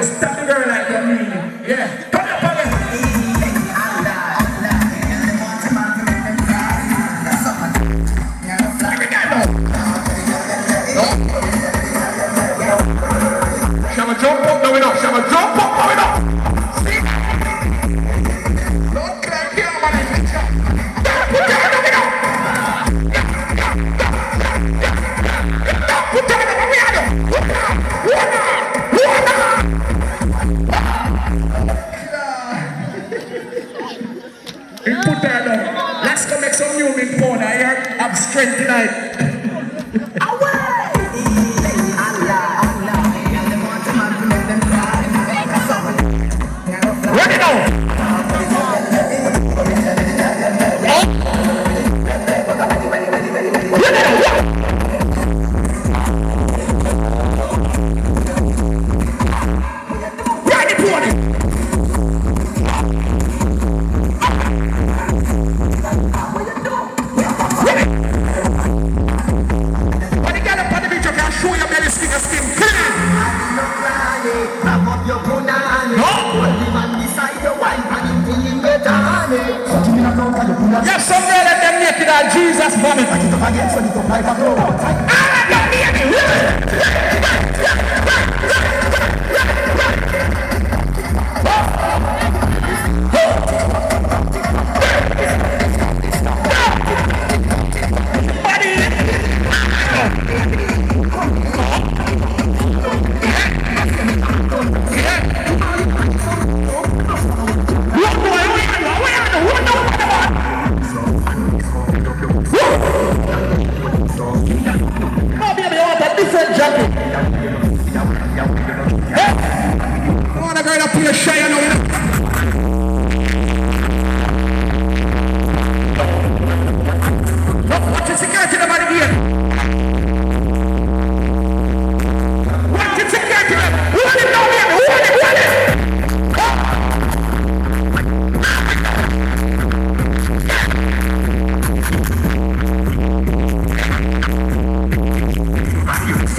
Stop the girl like that, mean. Yeah. Come up Shall I jump up? No, we don't. Shall I jump up? No, we don't. Don't crack here, man. Put down, no, we don't. Put down, no, we don't. Put that on. Let's go make some new big porn. I have strength tonight. Ready now. Yes, some girl let them naked and Jesus vomit.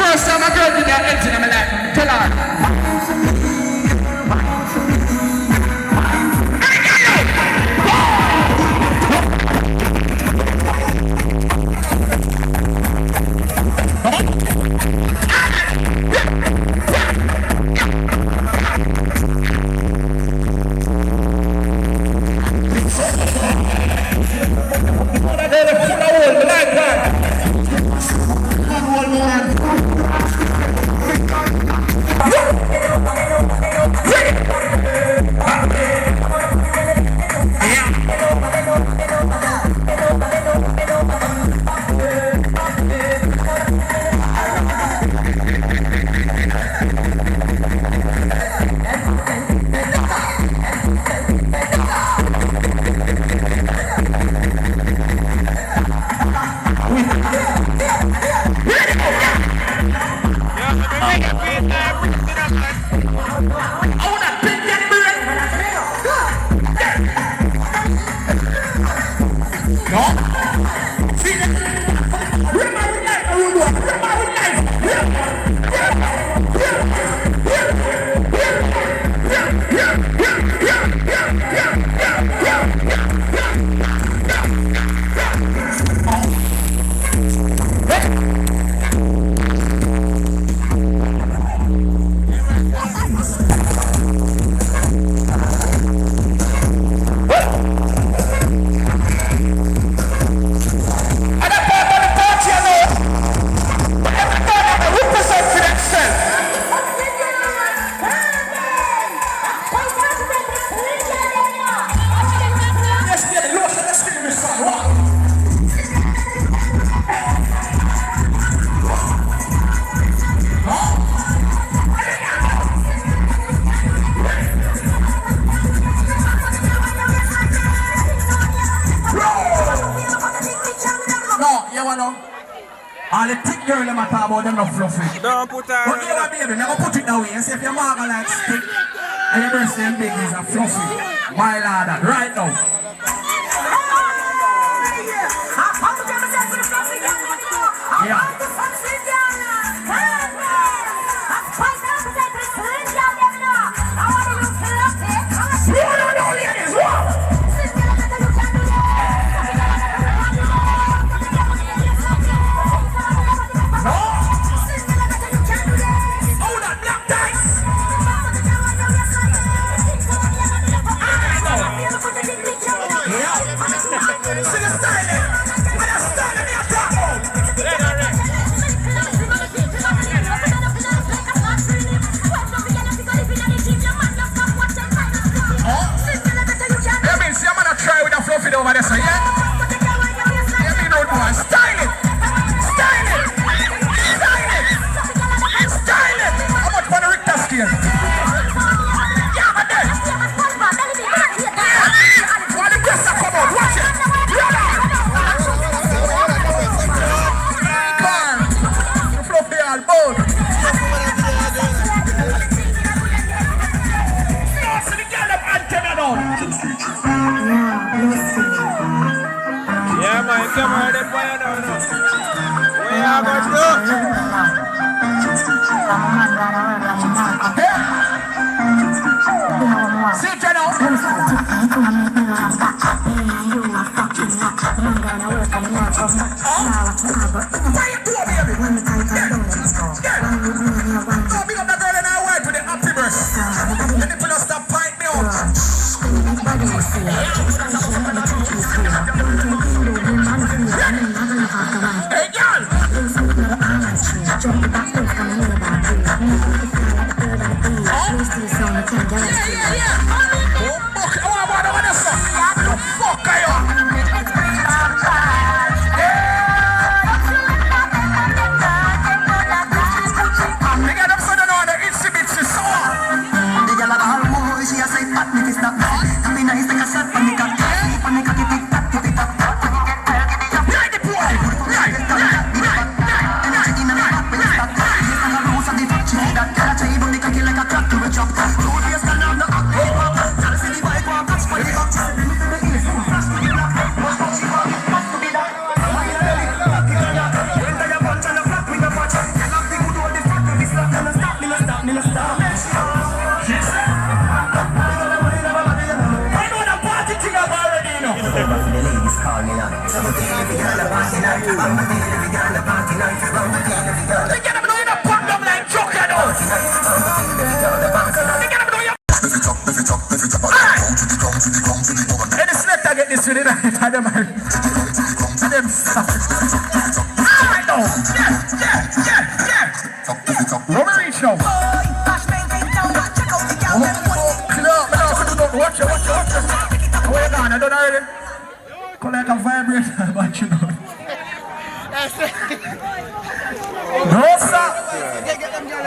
First time a girl did that empty, I'm like, tell her. them a talk about them not fluffy. Don't put her. But you know, baby, never put it that way. You see if your marker like stick and your breast them big is a fluffy. My lord, right now. Yeah. Over there, so yeah? Yeah, me don't know. Style it! Style it! Style it! Style it! How much for the Richter scale? Yeah, man, there! While the guests are come out, watch it! Car! The fluffy all bold! So the girl have antenna now! Yeah, man, come on, the fire down. Where you going to do? Sit down. Big up the girl in our white with the happy breast. And the people stop fighting me out. Hey, girl!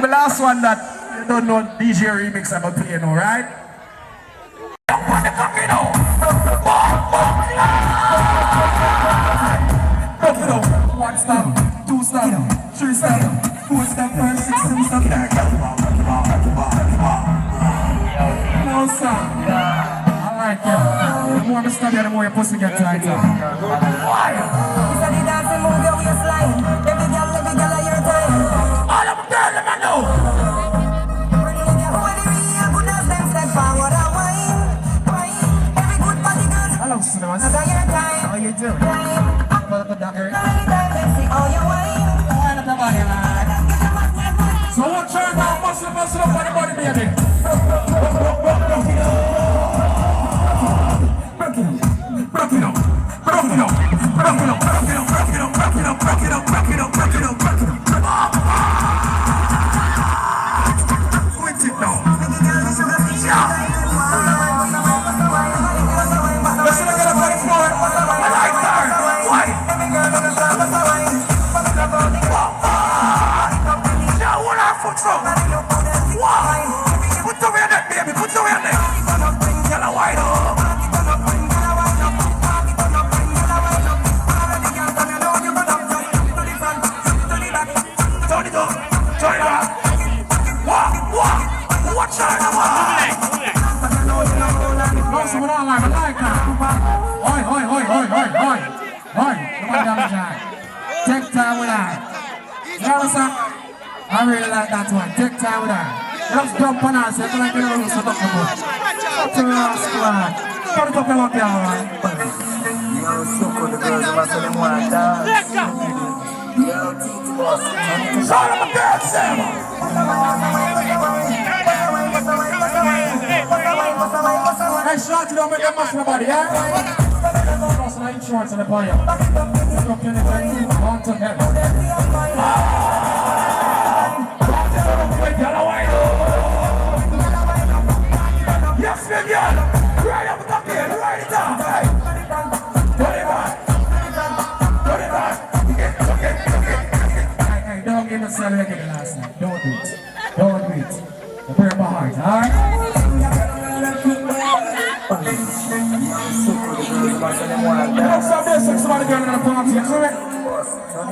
The last one that you don't know DJ remix I'm gonna play now, right? One stop, two stop, three stop, four stop, 5, 6, 7 stop. No stop. Alright, yeah. The more I study, the more your pussy get tighter. Why? It's a dancing move your waistline. Every girl of your time. All of them girls, let me know. Hello, Cinemas. How are you doing? Welcome, Doctor. So what turn down, muscle up on the body, baby. my damage on. Take time with her. You know what I'm I really like that one. Take time with her. Let's jump on her so you can get a little so talk about. What's the last squad? Put it up in my camera. Yo, so cool, the girls of us and want to dance. Yo, Titi Boss. Shout out my girl, Sam. Hey, shout you don't make them mash nobody, yeah? Cross my insurance on the fire. Look in the thing, on to heaven. Yes, me girl. Right up the here, right it down, right. Put it back. Put it back. Hey, don't give me some regular last night. Don't do it. Don't do it. Prepare my heart, alright? Let's have this and somebody going to the party, you see?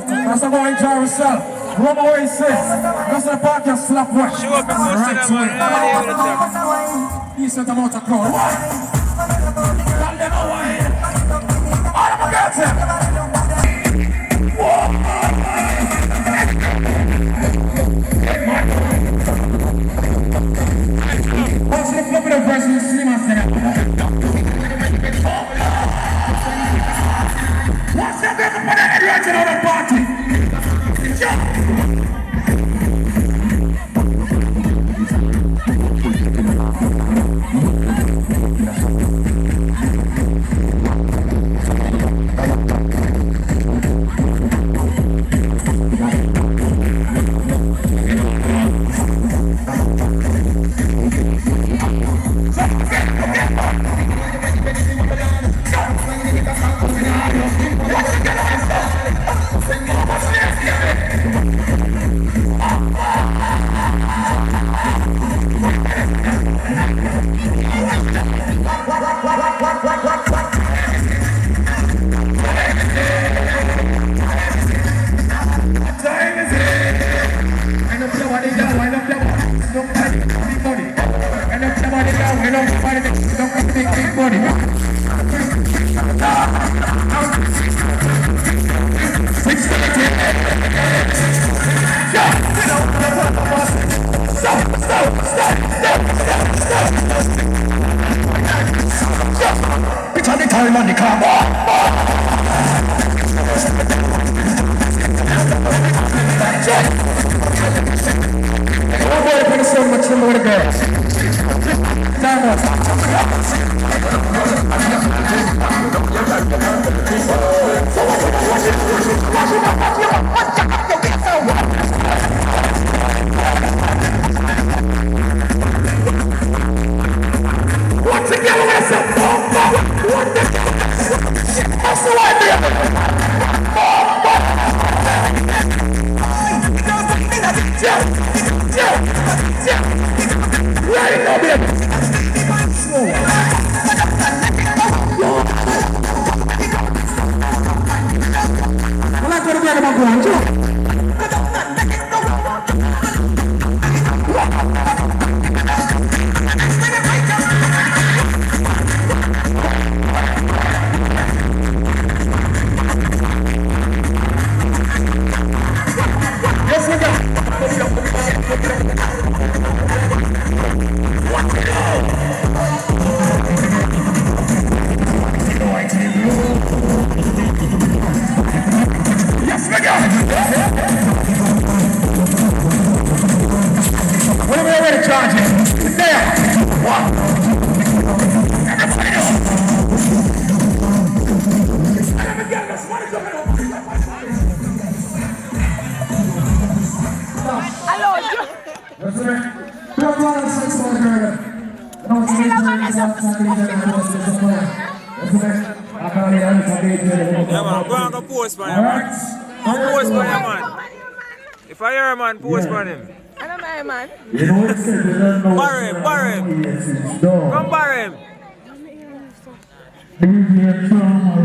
That's the boy enjoy yourself. Run away, sis. That's the party and slap what? Show up and push it up. Decent amount of crowd. Why? Tell them why. All of my girls here. What's the flip of the person you see, my friend? What's the best of the head right in the party? Yeah, man, go and go post man, man. Go post man, man. If I hear a man, post man him. I don't know, man. Bar him. Come bar him. DJ Trauma,